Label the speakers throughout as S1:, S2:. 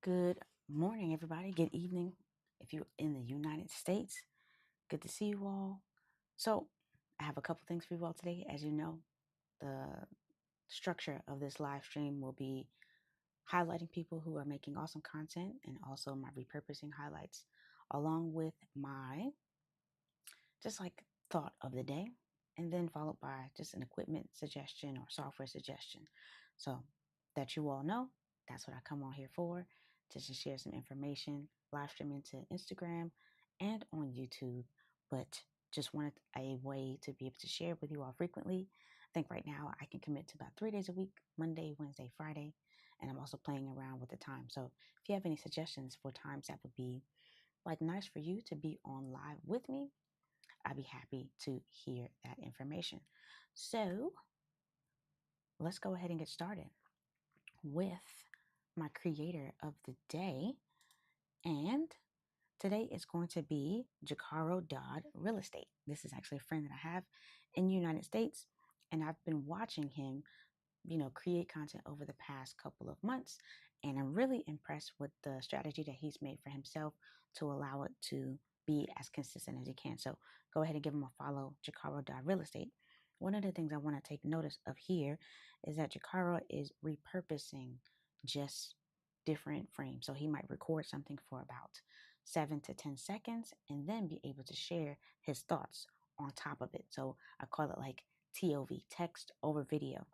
S1: Good morning, everybody. Good evening. If you're in the United States, good to see you all. So, I have a couple things for you all today. As you know, the structure of this live stream will be highlighting people who are making awesome content and also my repurposing highlights, along with my just like thought of the day, and then followed by just an equipment suggestion or software suggestion. So that you all know, that's what I come on here for, just to share some information, live streaming to Instagram and on YouTube. But just wanted a way to be able to share with you all frequently. I think right now I can commit to about 3 days a week, Monday, Wednesday, Friday. And I'm also playing around with the time. So if you have any suggestions for times that would be like nice for you to be on live with me, I'd be happy to hear that information. So let's go ahead and get started with my creator of the day. And today is going to be Jacaro Dodd Real Estate. This is actually a friend that I have in the United States. And I've been watching him, create content over the past couple of months. And I'm really impressed with the strategy that he's made for himself to allow it to be as consistent as he can. So go ahead and give him a follow, Jacaro Real Estate. One of the things I want to take notice of here is that Jacaro is repurposing just different frames. So he might record something for about 7 to 10 seconds and then be able to share his thoughts on top of it. So I call it like TOV, text over video.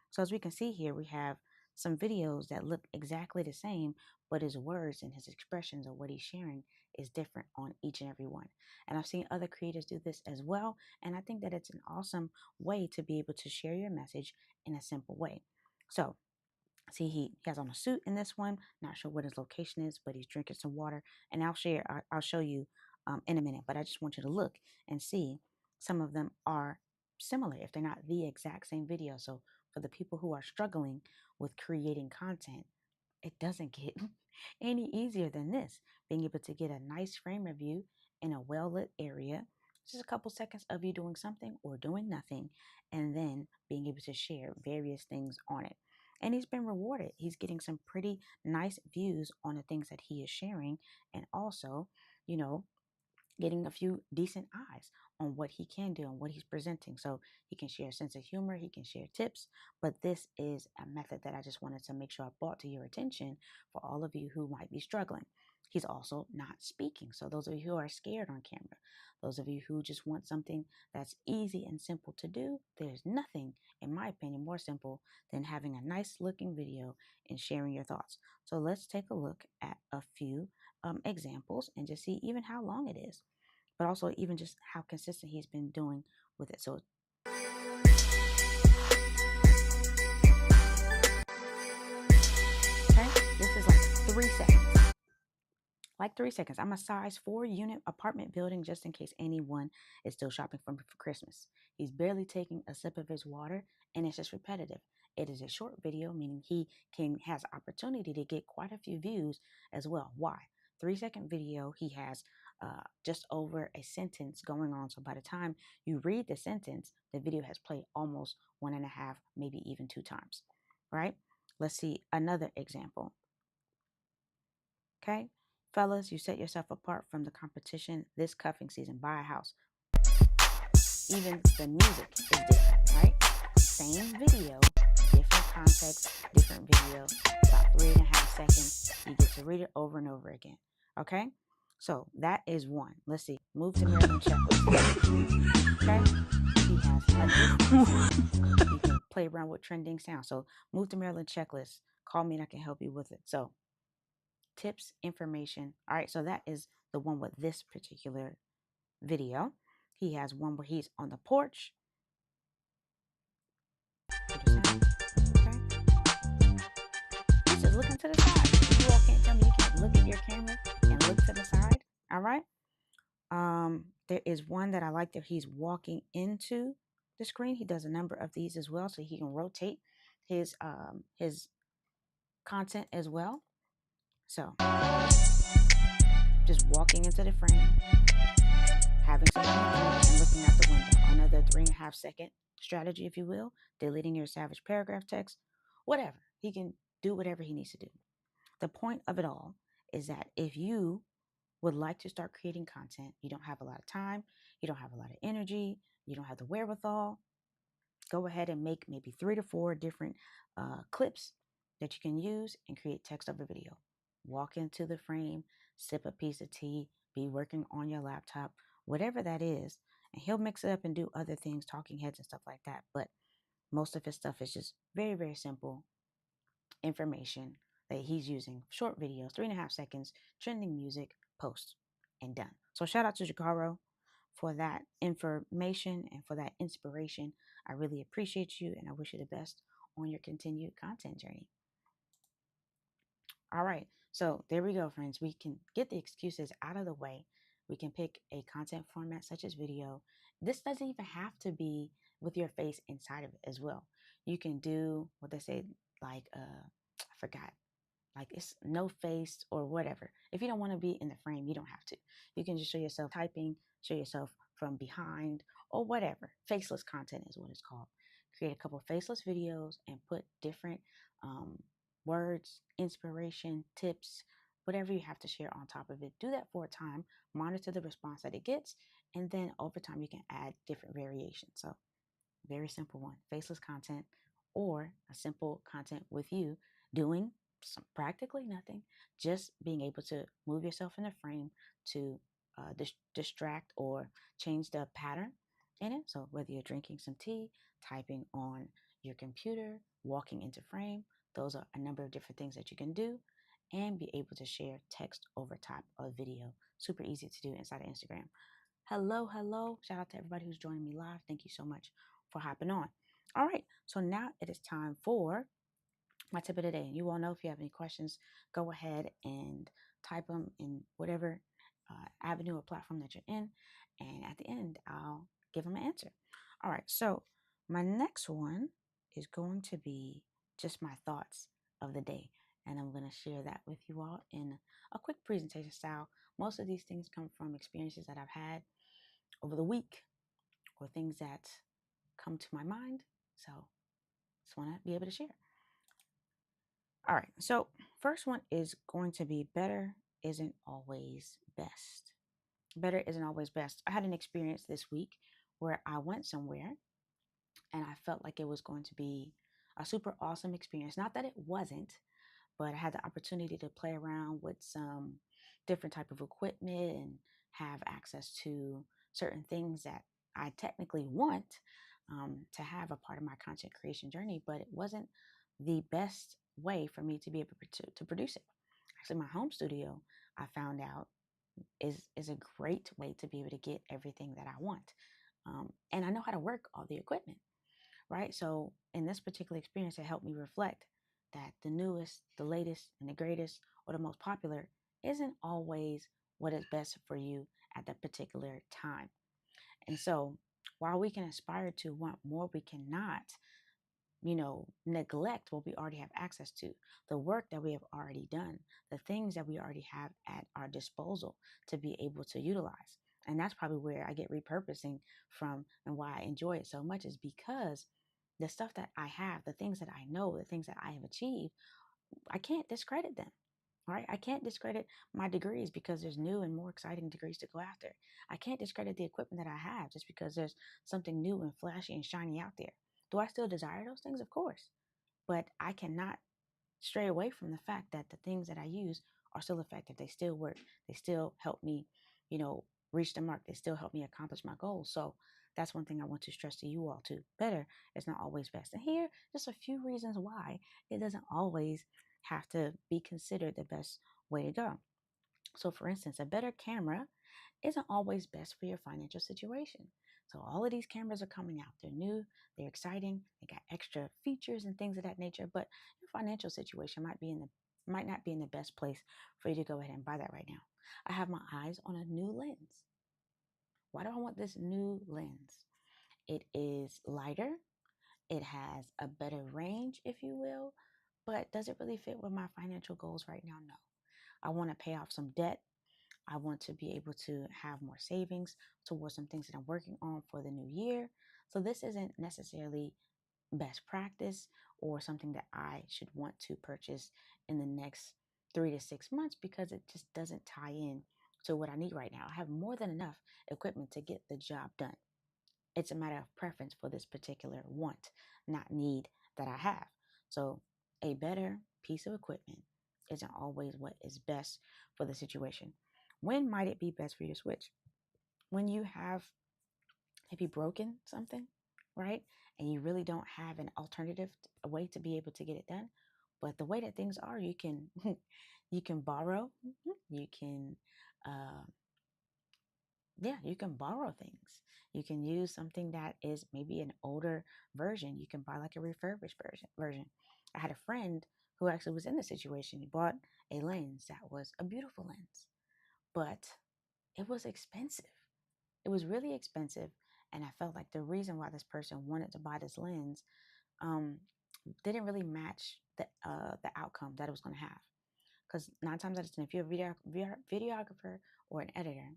S1: So as we can see here, we have some videos that look exactly the same, but his words and his expressions of what he's sharing is different on each and every one. And I've seen other creators do this as well. And I think that it's an awesome way to be able to share your message in a simple way. So see, he has on a suit in this one. Not sure what his location is, but he's drinking some water. And I'll show you in a minute. But I just want you to look and see some of them are similar, if they're not the exact same video. So for the people who are struggling with creating content, it doesn't get any easier than this. Being able to get a nice frame of you in a well-lit area, just a couple seconds of you doing something or doing nothing, and then being able to share various things on it. And he's been rewarded. He's getting some pretty nice views on the things that he is sharing, and also, getting a few decent eyes on what he can do and what he's presenting. So he can share a sense of humor, he can share tips, but this is a method that I just wanted to make sure I brought to your attention for all of you who might be struggling. He's also not speaking. So those of you who are scared on camera, those of you who just want something that's easy and simple to do, there's nothing, in my opinion, more simple than having a nice looking video and sharing your thoughts. So let's take a look at a few examples and just see even how long it is, but also even just how consistent he's been doing with it. So okay, this is like 3 seconds. Like 3 seconds. I'm a size 4 unit apartment building, just in case anyone is still shopping for Christmas. He's barely taking a sip of his water, and it's just repetitive. It is a short video, meaning he has opportunity to get quite a few views as well. Why? 3-second video, he has just over a sentence going on. So by the time you read the sentence, the video has played almost 1.5, maybe even 2 times, right? Let's see another example. Okay, fellas, you set yourself apart from the competition this cuffing season. Buy a house. Even the music is different, right? Same video, different context, different video, about 3.5 seconds. You get to read it over and over again. Okay, so that is one. Let's see. Move to Maryland checklist. Okay, he has a you can play around with trending sounds. So move to Maryland checklist. Call me and I can help you with it. So tips, information. All right, so that is the one with this particular video. He has one where he's on the porch. Okay. He's just looking to the side. You all can't tell me you can't look at your camera and look to the side. All right. There is one that I like that he's walking into the screen. He does a number of these as well, so he can rotate his content as well. So just walking into the frame, having something and looking out the window. Another 3.5 second strategy, if you will, deleting your savage paragraph text, whatever. He can do whatever he needs to do. The point of it all is that if you would like to start creating content, you don't have a lot of time, you don't have a lot of energy, you don't have the wherewithal, go ahead and make maybe 3 to 4 different clips that you can use and create text over video. Walk into the frame, sip a piece of tea, be working on your laptop, whatever that is. And he'll mix it up and do other things, talking heads and stuff like that. But most of his stuff is just very, very simple information that he's using. Short videos, 3.5 seconds, trending music, posts, and done. So shout out to Jacaro for that information and for that inspiration. I really appreciate you and I wish you the best on your continued content journey. All right, so there we go, friends. We can get the excuses out of the way. We can pick a content format such as video. This doesn't even have to be with your face inside of it as well. You can do what they say, like, I forgot, like it's no face or whatever. If you don't want to be in the frame, you don't have to. You can just show yourself typing, show yourself from behind or whatever. Faceless content is what it's called. Create a couple of faceless videos and put different words, inspiration, tips, whatever you have to share on top of it. Do that for a time, monitor the response that it gets, and then over time you can add different variations. So very simple one, faceless content or a simple content with you doing practically nothing, just being able to move yourself in the frame to distract or change the pattern in it. So whether you're drinking some tea, typing on your computer, walking into frame, those are a number of different things that you can do and be able to share text over top of video. Super easy to do inside of Instagram. Hello, hello. Shout out to everybody who's joining me live. Thank you so much for hopping on. All right, so now it is time for my tip of the day. You all know if you have any questions, go ahead and type them in whatever avenue or platform that you're in. And at the end, I'll give them an answer. All right, so my next one is going to be just my thoughts of the day. And I'm going to share that with you all in a quick presentation style. Most of these things come from experiences that I've had over the week or things that come to my mind. So just want to be able to share. All right, so first one is going to be better isn't always best. Better isn't always best. I had an experience this week where I went somewhere and I felt like it was going to be a super awesome experience. Not that it wasn't, but I had the opportunity to play around with some different type of equipment and have access to certain things that I technically want to have a part of my content creation journey, but it wasn't the best way for me to be able to produce it. Actually, my home studio, I found out, is a great way to be able to get everything that I want. And I know how to work all the equipment, right? So in this particular experience, it helped me reflect that the newest, the latest, and the greatest, or the most popular isn't always what is best for you at that particular time. And so while we can aspire to want more, we cannot, neglect what we already have access to, the work that we have already done, the things that we already have at our disposal to be able to utilize. And that's probably where I get repurposing from and why I enjoy it so much is because the stuff that I have, the things that I know, the things that I have achieved, I can't discredit them. All right. I can't discredit my degrees because there's new and more exciting degrees to go after. I can't discredit the equipment that I have just because there's something new and flashy and shiny out there. Do I still desire those things? Of course. But I cannot stray away from the fact that the things that I use are still effective. They still work. They still help me, reach the mark. They still help me accomplish my goals. So that's one thing I want to stress to you all too. Better is not always best. And here, just a few reasons why it doesn't always have to be considered the best way to go. So for instance, a better camera isn't always best for your financial situation. So all of these cameras are coming out. They're new, they're exciting, they got extra features and things of that nature, but your financial situation might not be in the best place for you to go ahead and buy that right now. I have my eyes on a new lens. Why do I want this new lens? It is lighter, it has a better range, if you will, but does it really fit with my financial goals right now? No. I want to pay off some debt. I want to be able to have more savings towards some things that I'm working on for the new year. So this isn't necessarily best practice or something that I should want to purchase in the next 3 to 6 months because it just doesn't tie in to what I need right now. I have more than enough equipment to get the job done. It's a matter of preference for this particular want, not need that I have. So a better piece of equipment isn't always what is best for the situation. When might it be best for you to switch? When you have maybe broken something, right? And you really don't have an alternative, a way to be able to get it done. But the way that things are, you can you can borrow, you can uh, yeah, you can borrow things. You can use something that is maybe an older version. You can buy like a refurbished version. I had a friend who actually was in the situation. He bought a lens that was a beautiful lens, but it was expensive. It was really expensive. And I felt like the reason why this person wanted to buy this lens um, didn't really match the outcome that it was going to have. Because 9 times out of 10, if you're a videographer or an editor,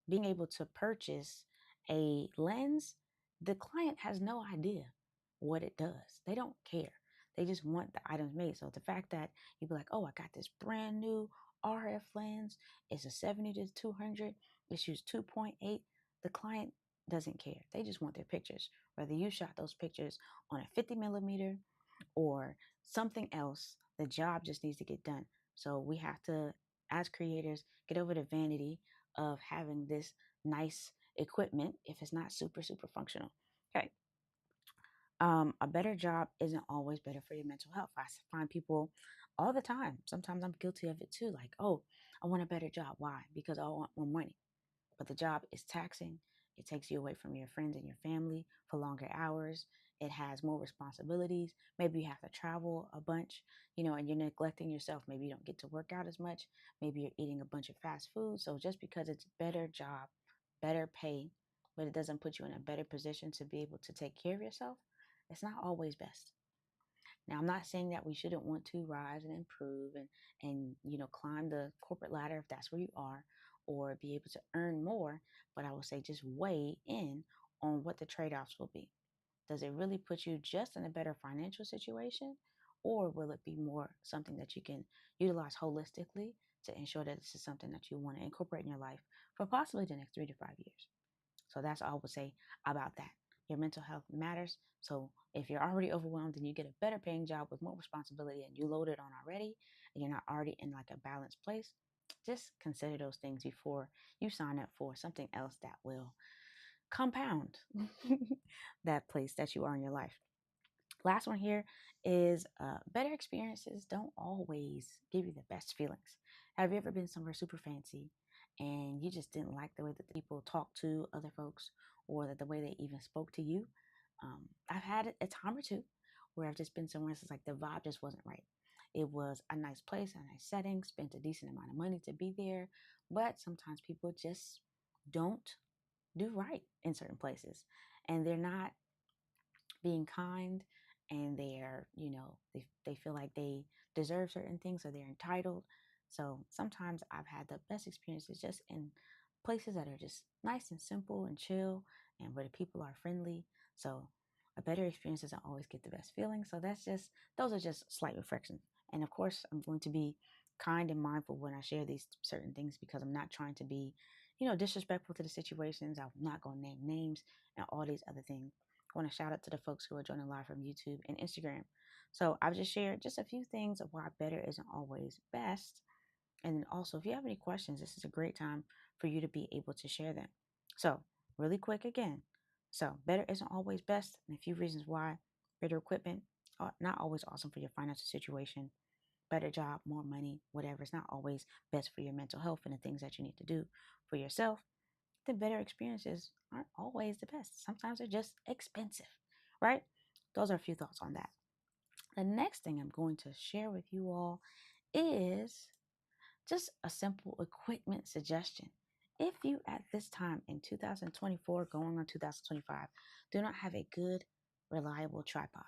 S1: being able to purchase a lens, the client has no idea what it does. They don't care. They just want the items made. So the fact that you'd be like, oh, I got this brand new RF lens. It's a 70 to 200. It shoots 2.8. The client doesn't care. They just want their pictures. Whether you shot those pictures on a 50 millimeter or something else, the job just needs to get done. So we have to, as creators, get over the vanity of having this nice equipment if it's not super, super functional. Okay. A better job isn't always better for your mental health. I find people all the time. Sometimes I'm guilty of it too. Like, oh, I want a better job. Why? Because I want more money. But the job is taxing. It takes you away from your friends and your family for longer hours. It has more responsibilities. Maybe you have to travel a bunch, and you're neglecting yourself. Maybe you don't get to work out as much. Maybe you're eating a bunch of fast food. So just because it's better job, better pay, but it doesn't put you in a better position to be able to take care of yourself, it's not always best. Now, I'm not saying that we shouldn't want to rise and improve and climb the corporate ladder if that's where you are, or be able to earn more. But I will say just weigh in on what the trade-offs will be. Does it really put you just in a better financial situation, or will it be more something that you can utilize holistically to ensure that this is something that you want to incorporate in your life for possibly the next 3 to 5 years? So that's all I would say about that. Your mental health matters. So if you're already overwhelmed and you get a better paying job with more responsibility and you load it on already and you're not already in like a balanced place, just consider those things before you sign up for something else that will compound that place that you are in your life. Last one here is better experiences don't always give you the best feelings. Have you ever been somewhere super fancy and you just didn't like the way that the people talk to other folks or that the way they even spoke to you? I've had a time or two where I've just been somewhere and it's like the vibe just wasn't right. It was a nice place, a nice setting, spent a decent amount of money to be there, but sometimes people just don't do right in certain places and they're not being kind, and they feel like they deserve certain things or they're entitled. So sometimes I've had the best experiences just in places that are just nice and simple and chill and where the people are friendly. So a better experience doesn't always get the best feeling. So those are just slight reflections. And of course, I'm going to be kind and mindful when I share these certain things because I'm not trying to be disrespectful to the situations. I'm not going to name names and all these other things. I want to shout out to the folks who are joining live from YouTube and Instagram. So I've just shared just a few things of why better isn't always best. And also, if you have any questions, this is a great time for you to be able to share them. So, really quick again. So, better isn't always best, and a few reasons why. Better equipment, not always awesome for your financial situation. Better job, more money, whatever. It's not always best for your mental health and the things that you need to do for yourself. The better experiences aren't always the best. Sometimes they're just expensive, right? Those are a few thoughts on that. The next thing I'm going to share with you all is just a simple equipment suggestion. If you at this time in 2024, going on 2025, do not have a good, reliable tripod,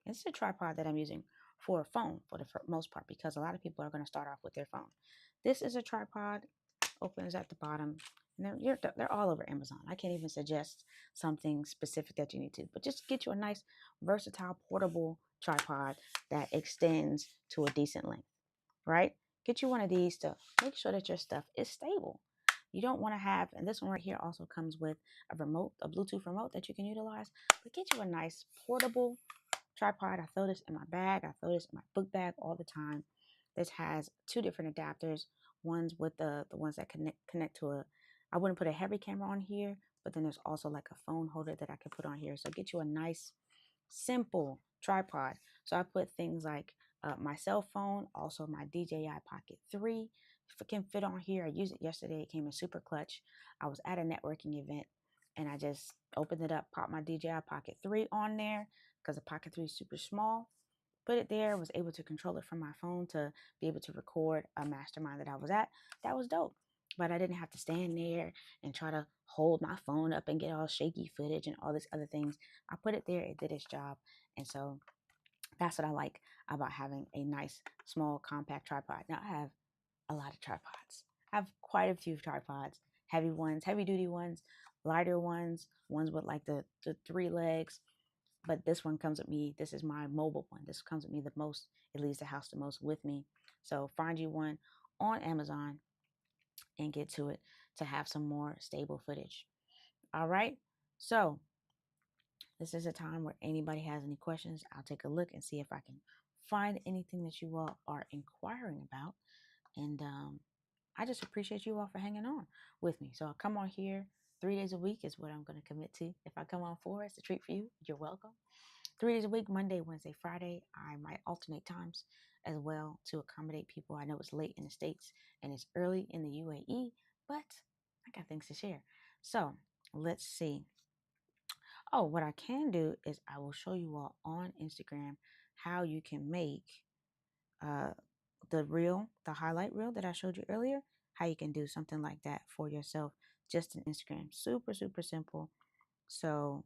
S1: it's a tripod that I'm using for a phone for the most part because a lot of people are going to start off with their phone. This is a tripod, opens at the bottom. And they're all over Amazon. I can't even suggest something specific that you need to, but just get you a nice, versatile, portable tripod that extends to a decent length, right? get you one of these to make sure that your stuff is stable. You don't want to have, and this one right here also comes with a remote, a Bluetooth remote that you can utilize, but get you a nice portable tripod. I throw this in my bag. I throw this in my book bag all the time. This has two different adapters. One's with the ones that connect to a, I wouldn't put a heavy camera on here, but then there's also like a phone holder that I can put on here. So get you a nice, simple tripod. So I put things like my cell phone, also my DJI Pocket 3. If it can fit on here, I used it yesterday. It came in super clutch. I was at a networking event and I just opened it up, popped my DJI Pocket 3 on there because the Pocket 3 is super small. Put it there, was able to control it from my phone to be able to record a mastermind that I was at. That was dope. But I didn't have to stand there and try to hold my phone up and get all shaky footage and all these other things. I put it there, it did its job. And so that's what I like about having a nice, small, compact tripod. Now, I have a lot of tripods. I have quite a few tripods, heavy ones, heavy duty ones, lighter ones, ones with like the three legs. But this one comes with me. This is my mobile one. This comes with me the most. It leaves the house the most with me. So find you one on Amazon and get to it to have some more stable footage. All right. So this is a time where anybody has any questions. I'll take a look and see if I can find anything that you all are inquiring about. And I just appreciate you all for hanging on with me. So I'll come on here 3 days a week is what I'm going to commit to. If I come on 4, it's a treat for you. You're welcome. 3 days a week, Monday, Wednesday, Friday. I might alternate times as well to accommodate people. I know it's late in the States and it's early in the UAE, but I got things to share. So let's see. Oh, what I can do is I will show you all on Instagram how you can make uh, the reel, the highlight reel that I showed you earlier, how you can do something like that for yourself just in Instagram. Super, super simple. So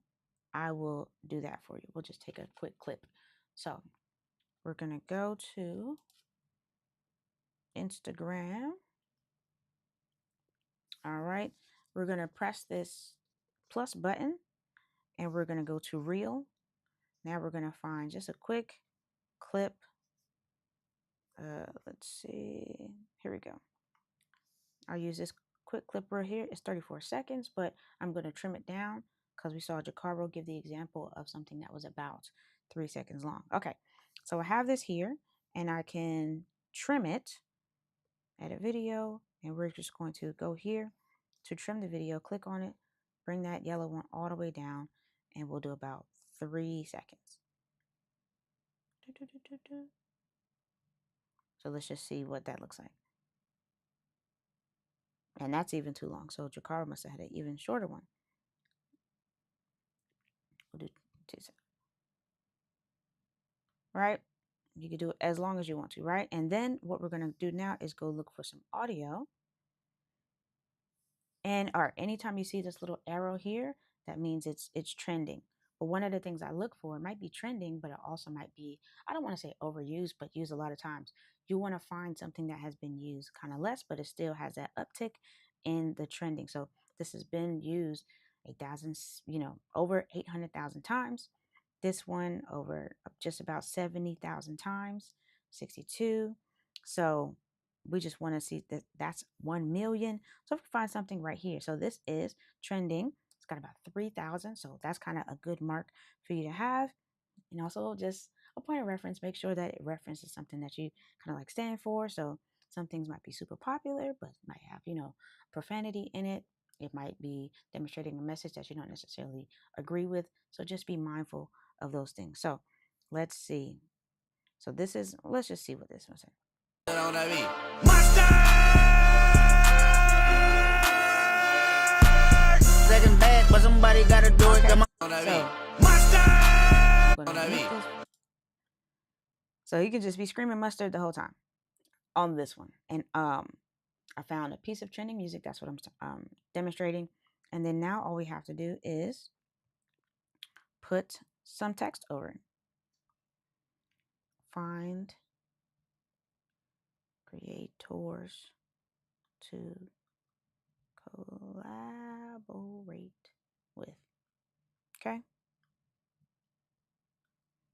S1: I will do that for you. We'll just take a quick clip. So we're going to go to Instagram. All right. We're going to press this plus button and we're going to go to reel. Now we're going to find just a quick clip. Let's see. Here we go. I'll use this quick clip right here. It's 34 seconds, but I'm going to trim it down because we saw Jacaro give the example of something that was about 3 seconds long. Okay, so I have this here and I can trim it, edit video, and we're just going to go here to trim the video, click on it, bring that yellow one all the way down, and we'll do about 3 seconds. So let's just see what that looks like. And that's even too long. So Jacaro must have had an even shorter one. We'll do 2 seconds. Right? You can do it as long as you want to, right? And then what we're going to do now is go look for some audio. And all right, anytime you see this little arrow here, that means it's trending. But one of the things I look for, it might be trending, but it also might be, I don't want to say overused, but used a lot of times. You want to find something that has been used kind of less, but it still has that uptick in the trending. So this has been used 8,000, over 800,000 times. This one over just about 70,000 times, 62. So we just want to see that that's 1 million. So if we find something right here. So this is trending. It's got about 3,000. So that's kind of a good mark for you to have. And also just a point of reference, make sure that it references something that you kind of like stand for. So some things might be super popular, but might have, profanity in it. It might be demonstrating a message that you don't necessarily agree with. So just be mindful of those things. So let's see. So let's just see what this one says. Second bad, but somebody gotta do it. Come on. So you can just be screaming mustard the whole time on this one. And I found a piece of trending music. That's what I'm demonstrating. And then now all we have to do is put some text over it. Find creators to collaborate with. Okay.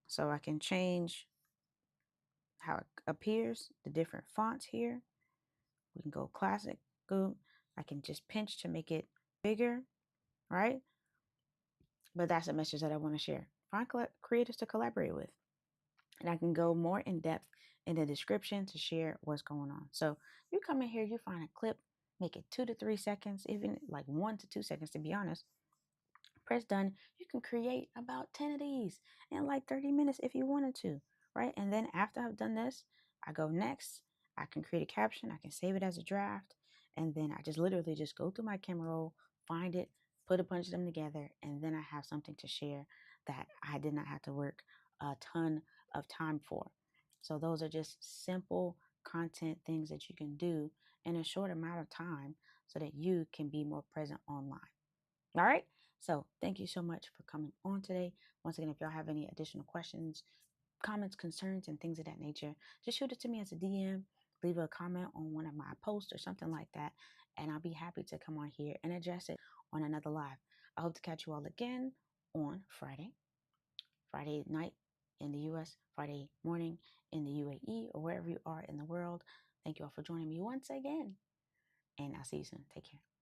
S1: So I can change how it appears, the different fonts here. We can go classic, boom. I can just pinch to make it bigger, right? But that's a message that I want to share. Find creators to collaborate with. And I can go more in depth in the description to share what's going on. So you come in here, you find a clip, make it 2 to 3 seconds, even like 1 to 2 seconds to be honest. Press done. You can create about 10 of these in like 30 minutes if you wanted to, right? And then after I've done this, I go next. I can create a caption. I can save it as a draft. And then I just literally just go through my camera roll, find it, put a bunch of them together, and then I have something to share that I did not have to work a ton of time for. So those are just simple content things that you can do in a short amount of time so that you can be more present online. All right. So thank you so much for coming on today. Once again, if y'all have any additional questions, comments, concerns, and things of that nature, just shoot it to me as a DM. Leave a comment on one of my posts or something like that, and I'll be happy to come on here and address it on another live. I hope to catch you all again on Friday night in the US, Friday morning in the UAE, or wherever you are in the world. Thank you all for joining me once again, and I'll see you soon. Take care.